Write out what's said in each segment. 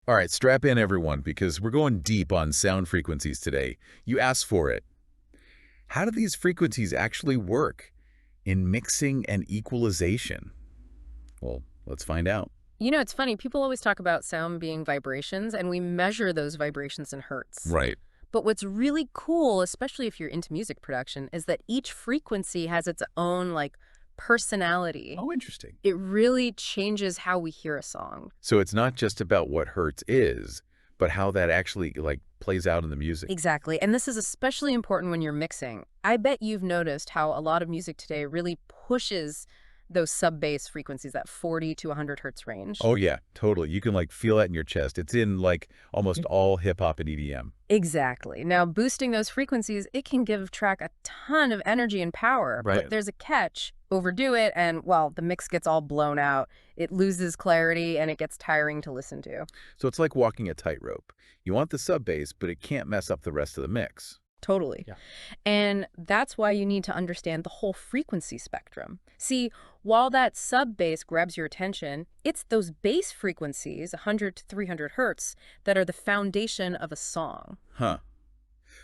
All right, strap in everyone, because we're going deep on sound frequencies today. You asked for it. How do these frequencies actually work in mixing and equalization? Well, let's find out. You know, it's funny. People always talk about sound being vibrations, and we measure those vibrations in hertz. Right. But what's really cool, especially if you're into music production, is that each frequency has its own, personality. Oh, interesting. It really changes how we hear a song. So it's not just about what hertz is, but how that actually, plays out in the music. Exactly. And this is especially important when you're mixing. I bet you've noticed how a lot of music today really pushes those sub-bass frequencies, that 40 to 100 hertz range. Oh, yeah, totally. You can, feel that in your chest. It's in, almost all hip-hop and EDM. Exactly. Now, boosting those frequencies, it can give a track a ton of energy and power, Right. but there's a catch. Overdo it, and, well, the mix gets all blown out. It loses clarity, and it gets tiring to listen to. So it's like walking a tightrope. You want the sub-bass, but it can't mess up the rest of the mix. Totally. Yeah. And that's why you need to understand the whole frequency spectrum. See, while that sub-bass grabs your attention, it's those bass frequencies, 100 to 300 hertz, that are the foundation of a song. Huh.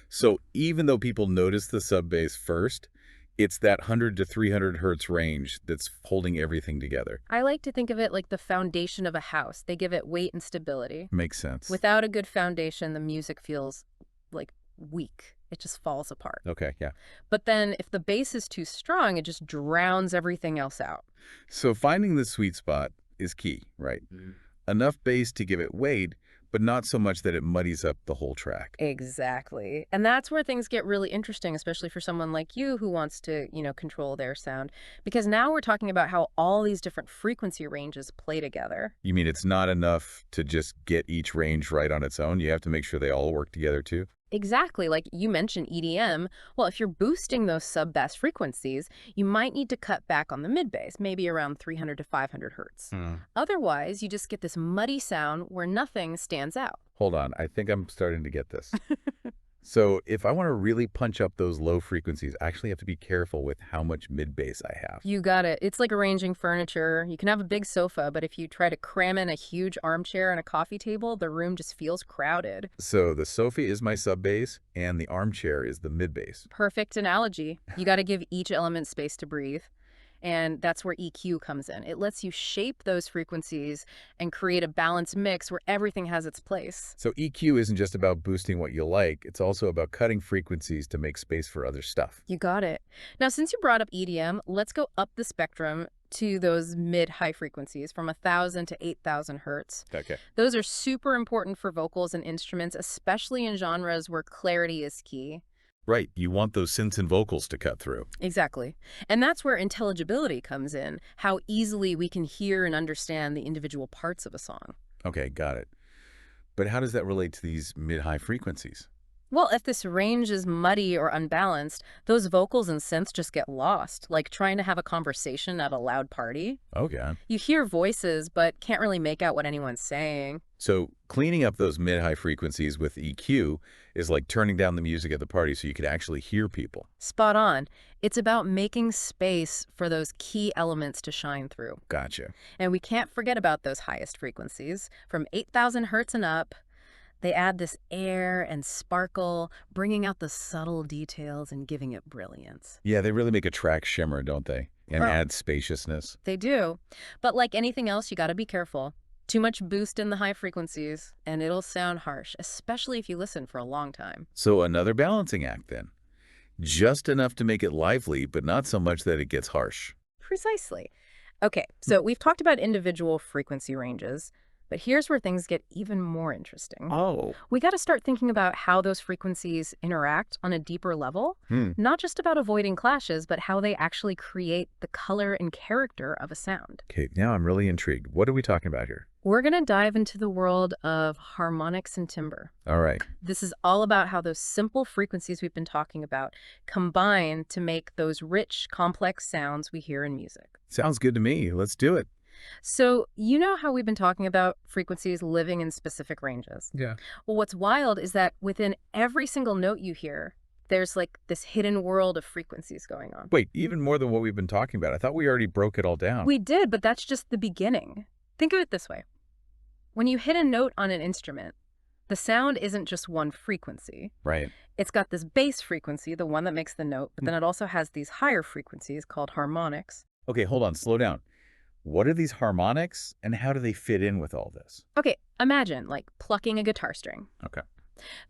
So even though people notice the sub-bass first, it's that 100 to 300 hertz range that's holding everything together. I like to think of it like the foundation of a house. They give it weight and stability. Makes sense. Without a good foundation, the music feels weak. It just falls apart. Okay, yeah. But then if the bass is too strong, it just drowns everything else out. So finding the sweet spot is key, right? Enough bass to give it weight, but not so much that it muddies up the whole track. Exactly. And that's where things get really interesting, especially for someone like you who wants to, control their sound. Because now we're talking about how all these different frequency ranges play together. You mean it's not enough to just get each range right on its own? You have to make sure they all work together too? Exactly. Like you mentioned EDM. Well, if you're boosting those sub-bass frequencies, you might need to cut back on the mid-bass, maybe around 300 to 500 hertz. Otherwise, you just get this muddy sound where nothing stands out. Hold on, I think I'm starting to get this. So if I want to really punch up those low frequencies, I actually have to be careful with how much mid-bass I have. You got it. It's like arranging furniture. You can have a big sofa, but if you try to cram in a huge armchair and a coffee table, the room just feels crowded. So the sofa is my sub-bass, and the armchair is the mid-bass. Perfect analogy. You got to give each element space to breathe. And that's where EQ comes in. It lets you shape those frequencies and create a balanced mix where everything has its place. So EQ isn't just about boosting what you like, it's also about cutting frequencies to make space for other stuff. You got it. Now, since you brought up EDM, let's go up the spectrum to those mid-high frequencies from 1,000 to 8,000 hertz. Okay. Those are super important for vocals and instruments, especially in genres where clarity is key. Right, you want those synths and vocals to cut through. Exactly. And that's where intelligibility comes in, how easily we can hear and understand the individual parts of a song. Okay, got it. But how does that relate to these mid-high frequencies? Well, if this range is muddy or unbalanced, those vocals and synths just get lost, like trying to have a conversation at a loud party. Okay. You hear voices, but can't really make out what anyone's saying. So cleaning up those mid-high frequencies with EQ is like turning down the music at the party so you can actually hear people. Spot on. It's about making space for those key elements to shine through. Gotcha. And we can't forget about those highest frequencies. From 8,000 hertz and up, they add this air and sparkle, bringing out the subtle details and giving it brilliance. Yeah, they really make a track shimmer, don't they? And Well, add spaciousness. They do. But like anything else, you got to be careful. Too much boost in the high frequencies, and it'll sound harsh, especially if you listen for a long time. So another balancing act then. Just enough to make it lively, but not so much that it gets harsh. Precisely. Okay, so we've talked about individual frequency ranges, but here's where things get even more interesting. Oh. We got to start thinking about how those frequencies interact on a deeper level, not just about avoiding clashes, but how they actually create the color and character of a sound. Okay, now I'm really intrigued. What are we talking about here? We're going to dive into the world of harmonics and timbre. All right. This is all about how those simple frequencies we've been talking about combine to make those rich, complex sounds we hear in music. Sounds good to me. Let's do it. So, you know how we've been talking about frequencies living in specific ranges? Yeah. Well, what's wild is that within every single note you hear, there's like this hidden world of frequencies going on. Wait, even more than what we've been talking about. I thought we already broke it all down. We did, but that's just the beginning. Think of it this way. When you hit a note on an instrument, the sound isn't just one frequency. Right. It's got this bass frequency, the one that makes the note, but then it also has these higher frequencies called harmonics. Okay, hold on, slow down. What are these harmonics and how do they fit in with all this? Okay, imagine like plucking a guitar string. Okay.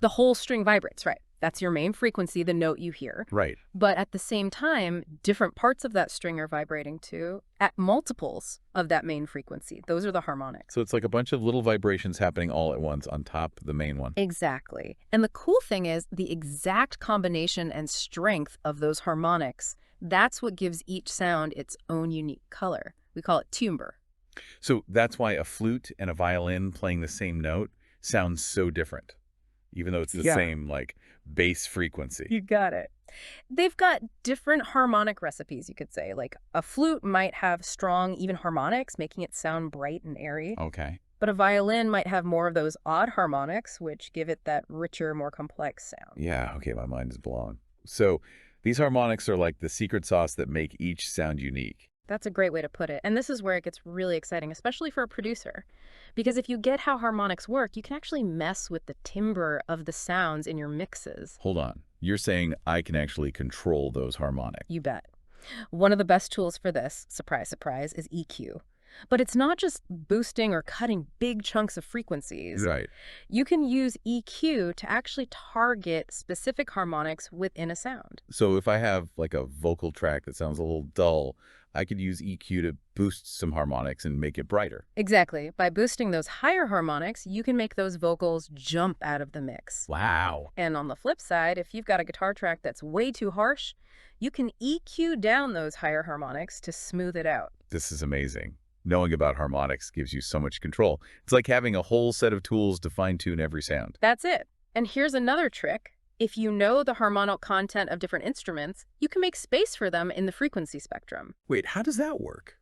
The whole string vibrates, right? That's your main frequency, the note you hear. Right. But at the same time, different parts of that string are vibrating too at multiples of that main frequency. Those are the harmonics. So it's like a bunch of little vibrations happening all at once on top of the main one. Exactly. And the cool thing is the exact combination and strength of those harmonics, that's what gives each sound its own unique color. We call it timbre. So that's why a flute and a violin playing the same note sounds so different, even though it's the same, like, bass frequency. You got it. They've got different harmonic recipes, you could say. Like a flute might have strong, even harmonics, making it sound bright and airy. Okay. But a violin might have more of those odd harmonics, which give it that richer, more complex sound. Yeah, okay, my mind is blown. So these harmonics are like the secret sauce that make each sound unique. That's a great way to put it. And this is where it gets really exciting, especially for a producer. Because if you get how harmonics work, you can actually mess with the timbre of the sounds in your mixes. Hold on. You're saying I can actually control those harmonics? You bet. One of the best tools for this, surprise, surprise, is EQ. But it's not just boosting or cutting big chunks of frequencies. Right. You can use EQ to actually target specific harmonics within a sound. So if I have like a vocal track that sounds a little dull, I could use EQ to boost some harmonics and make it brighter. Exactly. By boosting those higher harmonics, you can make those vocals jump out of the mix. Wow. And on the flip side, if you've got a guitar track that's way too harsh, you can EQ down those higher harmonics to smooth it out. This is amazing. Knowing about harmonics gives you so much control. It's like having a whole set of tools to fine-tune every sound. That's it. And here's another trick. If you know the harmonic content of different instruments, you can make space for them in the frequency spectrum. Wait, how does that work?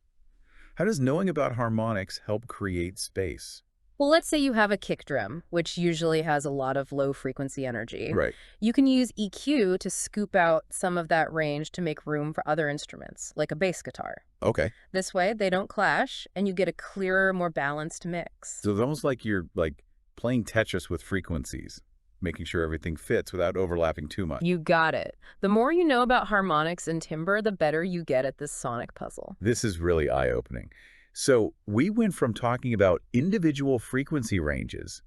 How does knowing about harmonics help create space? Well, let's say you have a kick drum, which usually has a lot of low frequency energy. Right. You can use EQ to scoop out some of that range to make room for other instruments, like a bass guitar. Okay. This way, they don't clash, and you get a clearer, more balanced mix. So it's almost like you're playing Tetris with frequencies, making sure everything fits without overlapping too much. You got it. The more you know about harmonics and timbre, the better you get at this sonic puzzle. This is really eye-opening. So we went from talking about individual frequency ranges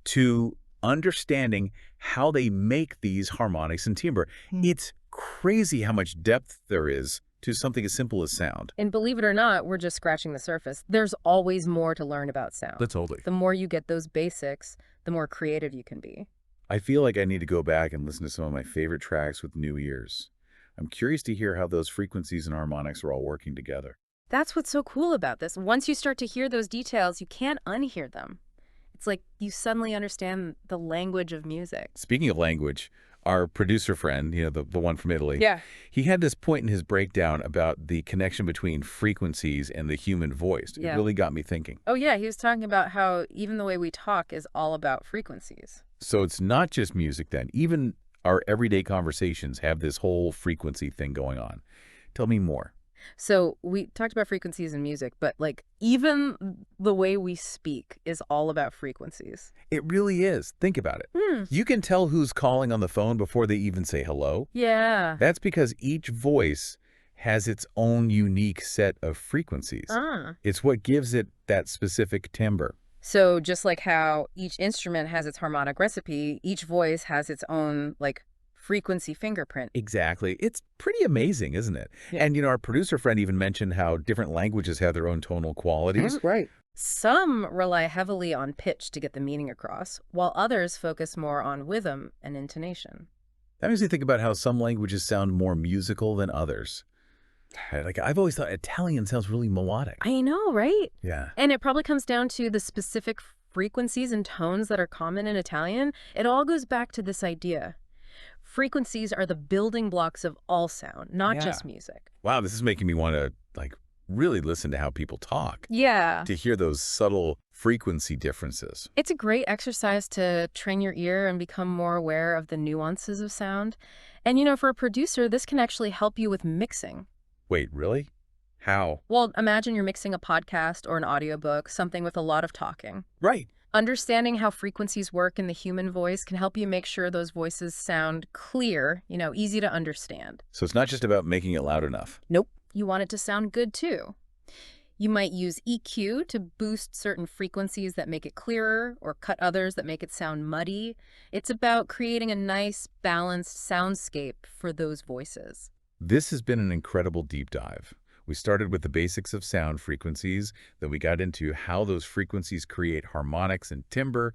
to understanding how they make these harmonics and timbre. It's crazy how much depth there is to something as simple as sound. And believe it or not, we're just scratching the surface. There's always more to learn about sound. Totally. The more you get those basics, the more creative you can be. I feel like I need to go back and listen to some of my favorite tracks with new ears. I'm curious to hear how those frequencies and harmonics are all working together. That's what's so cool about this. Once you start to hear those details, you can't unhear them. It's like you suddenly understand the language of music. Speaking of language, our producer friend, the one from Italy, Yeah. he had this point in his breakdown about the connection between frequencies and the human voice. It Yeah. really got me thinking. Oh, yeah. He was talking about how even the way we talk is all about frequencies. So it's not just music then. Even our everyday conversations have this whole frequency thing going on. Tell me more. So we talked about frequencies in music, but like even the way we speak is all about frequencies. It really is. Think about it. You can tell who's calling on the phone before they even say hello. Yeah. That's because each voice has its own unique set of frequencies. It's what gives it that specific timbre. So just like how each instrument has its harmonic recipe, each voice has its own frequency fingerprint. Exactly. It's pretty amazing, isn't it? Yeah. And, our producer friend even mentioned how different languages have their own tonal qualities. Right. Some rely heavily on pitch to get the meaning across, while others focus more on rhythm and intonation. That makes me think about how some languages sound more musical than others. I've always thought Italian sounds really melodic. I know, right? Yeah. And it probably comes down to the specific frequencies and tones that are common in Italian. It all goes back to this idea. Frequencies are the building blocks of all sound, not just music. Wow, this is making me want to really listen to how people talk. Yeah. To hear those subtle frequency differences. It's a great exercise to train your ear and become more aware of the nuances of sound. And for a producer, this can actually help you with mixing. Wait, really? How? Well, imagine you're mixing a podcast or an audiobook, something with a lot of talking. Right. Understanding how frequencies work in the human voice can help you make sure those voices sound clear, easy to understand. So it's not just about making it loud enough. Nope. You want it to sound good too. You might use EQ to boost certain frequencies that make it clearer or cut others that make it sound muddy. It's about creating a nice, balanced soundscape for those voices. This has been an incredible deep dive. We started with the basics of sound frequencies, then we got into how those frequencies create harmonics and timbre,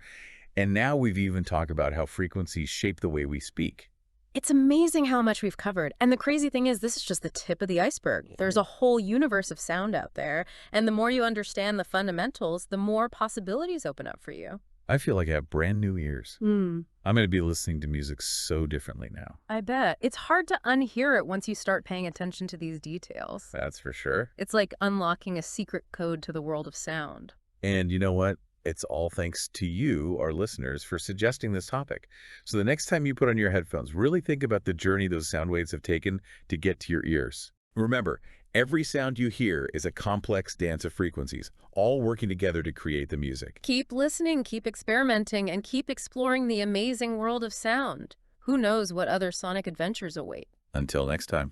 and now we've even talked about how frequencies shape the way we speak. It's amazing how much we've covered. And the crazy thing is, this is just the tip of the iceberg. There's a whole universe of sound out there. And the more you understand the fundamentals, the more possibilities open up for you. I feel like I have brand new ears. I'm going to be listening to music so differently now. I bet. It's hard to unhear it once you start paying attention to these details. That's for sure. It's like unlocking a secret code to the world of sound. And you know what? It's all thanks to you, our listeners, for suggesting this topic. So the next time you put on your headphones, really think about the journey those sound waves have taken to get to your ears. Remember, every sound you hear is a complex dance of frequencies, all working together to create the music. Keep listening, keep experimenting, and keep exploring the amazing world of sound. Who knows what other sonic adventures await? Until next time.